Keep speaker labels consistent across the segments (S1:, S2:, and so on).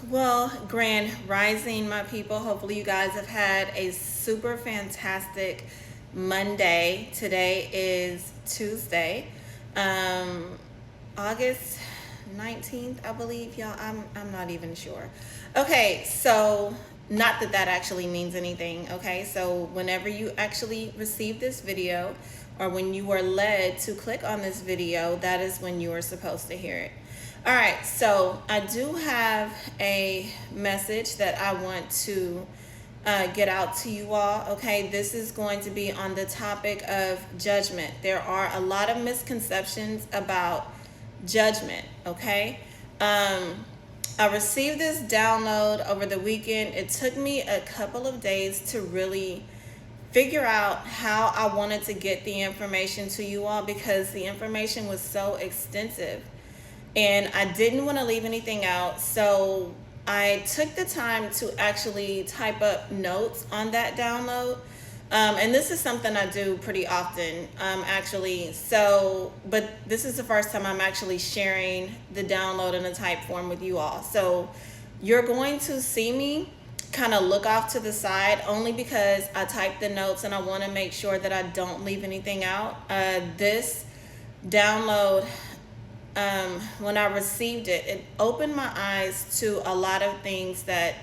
S1: Well, Grand Rising, my people. Hopefully, you guys have had a super fantastic Monday. Today is Tuesday, um, August 19th, I believe, y'all. I'm not even sure. Okay, so not that that actually means anything. Okay, so whenever you actually receive this video or when you were led to click on this video, that is when you are supposed to hear it. All right, so I do have a message that I want to get out to you all. Okay, this is going to be on the topic of judgment. There are a lot of misconceptions about judgment. Okay, I received this download over the weekend. It took me a couple of days to really figure out how I wanted to get the information to you all because the information was so extensive and I didn't want to leave anything out. So I took the time to actually type up notes on that download. And this is something I do pretty often, actually. So, but this is the first time I'm actually sharing the download in a type form with you all. So you're going to see me kind of look off to the side only because I typed the notes and I want to make sure that I don't leave anything out. This download, when I received it, it opened my eyes to a lot of things that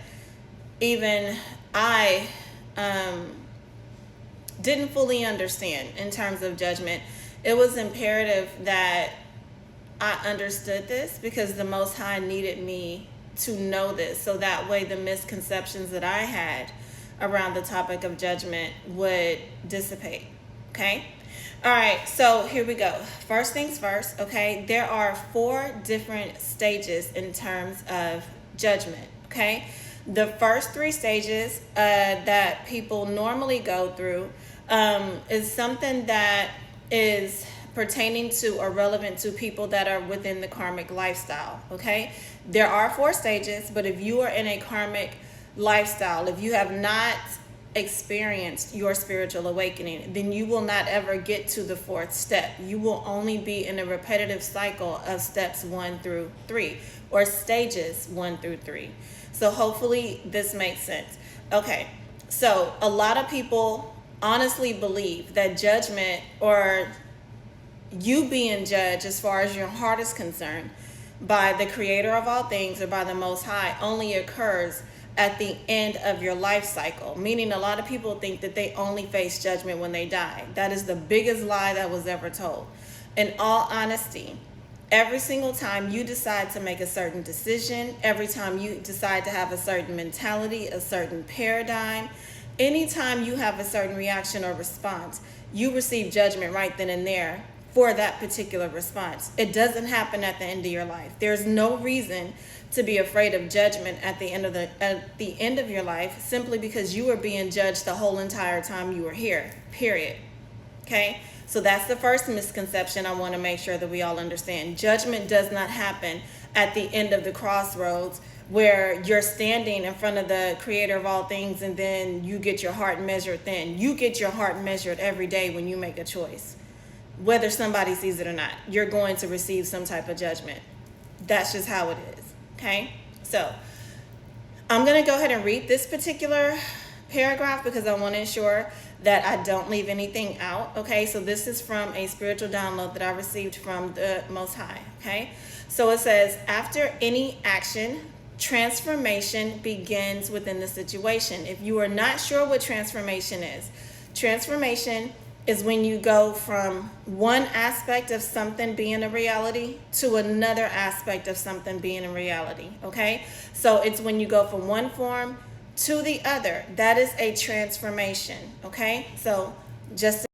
S1: even I didn't fully understand in terms of judgment. It was imperative that I understood this because the Most High needed me to know this so that way the misconceptions that I had around the topic of judgment would dissipate. Okay? All right, so here we go. First things first, okay? There are 4 different stages in terms of judgment, okay? The first 3 stages that people normally go through is something that is pertaining to or relevant to people that are within the karmic lifestyle, okay? There are 4 stages, but if you are in a karmic lifestyle, if you have not experienced your spiritual awakening, then you will not ever get to the 4th step. You will only be in a repetitive cycle of steps 1 through 3 or stages 1 through 3. So hopefully this makes sense. Okay, so a lot of people honestly believe that judgment or you being judged as far as your heart is concerned by the creator of all things or by the Most High only occurs at the end of your life cycle, meaning a lot of people think that they only face judgment when they die. That is the biggest lie that was ever told. In all honesty, every single time you decide to make a certain decision, every time you decide to have a certain mentality, a certain paradigm, anytime you have a certain reaction or response, you receive judgment right then and there for that particular response. It doesn't happen at the end of your life. There's no reason to be afraid of judgment at the end of your life simply because you were being judged the whole entire time you were here. Period. Okay? So that's the first misconception I want to make sure that we all understand. Judgment does not happen at the end of the crossroads where you're standing in front of the creator of all things and then you get your heart measured then. You get your heart measured every day when you make a choice. Whether somebody sees it or not, you're going to receive some type of judgment. That's just how it is. Okay? So I'm going to go ahead and read this particular paragraph because I want to ensure that I don't leave anything out. Okay? So this is from a spiritual download that I received from the Most High. Okay? So it says, after any action, transformation begins within the situation. If you are not sure what transformation is when you go from one aspect of something being a reality to another aspect of something being a reality, okay? So it's when you go from one form to the other. That is a transformation, okay? So just...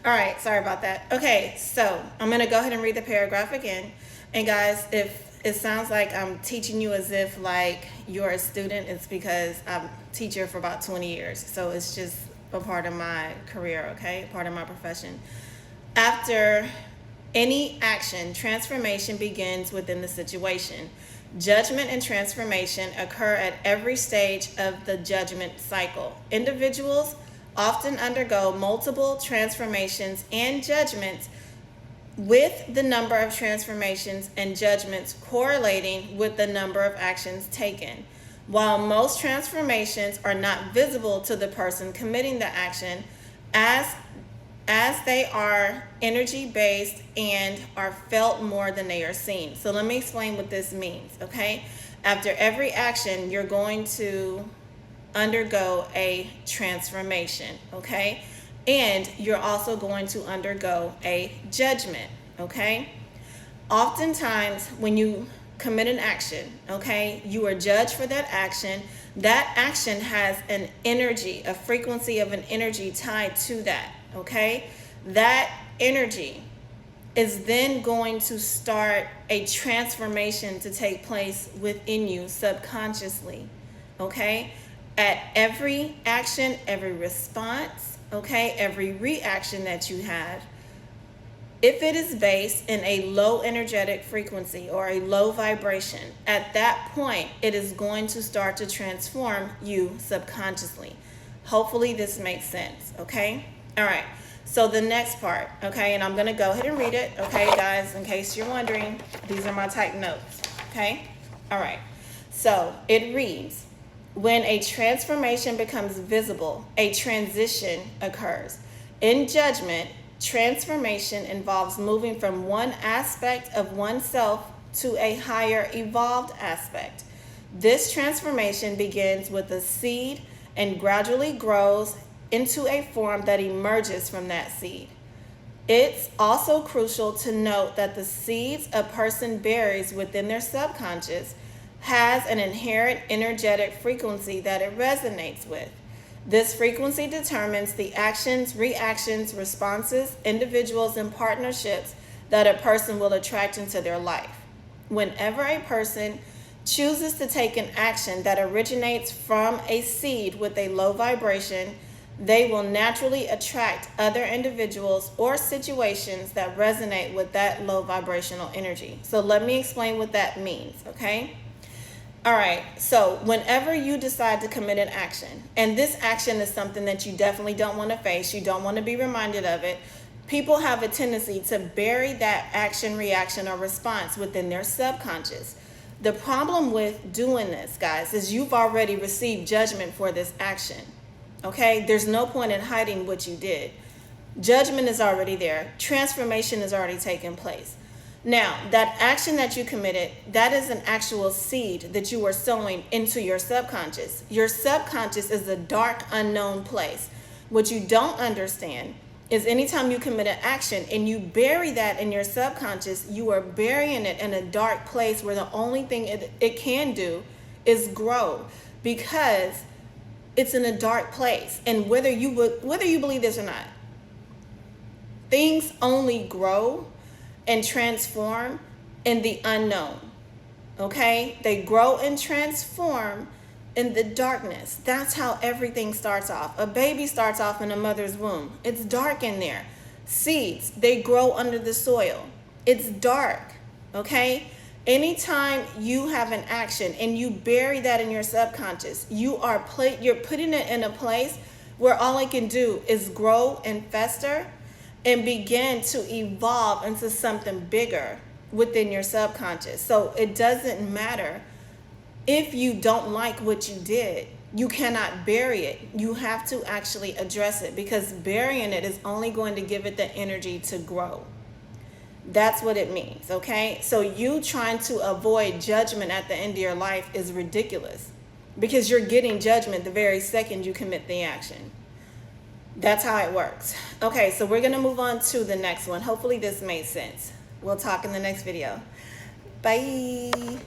S1: All right, sorry about that. Okay, so I'm going to go ahead and read the paragraph again. And guys, if it sounds like I'm teaching you as if like you're a student, it's because I'm a teacher for about 20 years. So it's just a part of my career, okay? Part of my profession. After any action, transformation begins within the situation. Judgment and transformation occur at every stage of the judgment cycle. Individuals often undergo multiple transformations and judgments with the number of transformations and judgments correlating with the number of actions taken. While most transformations are not visible to the person committing the action, as they are energy based and are felt more than they are seen. So let me explain what this means, okay? After every action, you're going to undergo a transformation, okay? And you're also going to undergo a judgment, okay? Oftentimes, when you commit an action, okay, you are judged for that action. That action has an energy, a frequency of an energy tied to that, okay? That energy is then going to start a transformation to take place within you subconsciously, okay? At every action, every response, okay, every reaction that you have, if it is based in a low energetic frequency or a low vibration, at that point, it is going to start to transform you subconsciously. Hopefully this makes sense, okay? All right, so the next part, okay, and I'm gonna go ahead and read it, okay, guys, in case you're wondering, these are my typed notes, okay? All right, so it reads, when a transformation becomes visible, a transition occurs. In judgment, transformation involves moving from one aspect of oneself to a higher evolved aspect. This transformation begins with a seed and gradually grows into a form that emerges from that seed. It's also crucial to note that the seeds a person buries within their subconscious has an inherent energetic frequency that it resonates with. This frequency determines the actions, reactions, responses, individuals, and partnerships that a person will attract into their life. Whenever a person chooses to take an action that originates from a seed with a low vibration, they will naturally attract other individuals or situations that resonate with that low vibrational energy. So let me explain what that means, okay? All right, so whenever you decide to commit an action, and this action is something that you definitely don't want to face, you don't want to be reminded of it, people have a tendency to bury that action, reaction, or response within their subconscious. The problem with doing this, guys, is you've already received judgment for this action, okay? There's no point in hiding what you did. Judgment is already there. Transformation has already taken place. Now, that action that you committed, that is an actual seed that you are sowing into your subconscious. Your subconscious is a dark, unknown place. What you don't understand is anytime you commit an action and you bury that in your subconscious, you are burying it in a dark place where the only thing it can do is grow, because it's in a dark place. And whether you believe this or not, things only grow and transform in the unknown, okay? They grow and transform in the darkness. That's how everything starts off. A baby starts off in a mother's womb. It's dark in there. Seeds, they grow under the soil. It's dark, okay? Anytime you have an action and you bury that in your subconscious, you're putting it in a place where all it can do is grow and fester and begin to evolve into something bigger within your subconscious. So it doesn't matter if you don't like what you did. You cannot bury it. You have to actually address it, because burying it is only going to give it the energy to grow. That's what it means, okay? So you trying to avoid judgment at the end of your life is ridiculous, because you're getting judgment the very second you commit the action. That's how it works. Okay, so we're going to move on to the next one. Hopefully this made sense. We'll talk in the next video. Bye.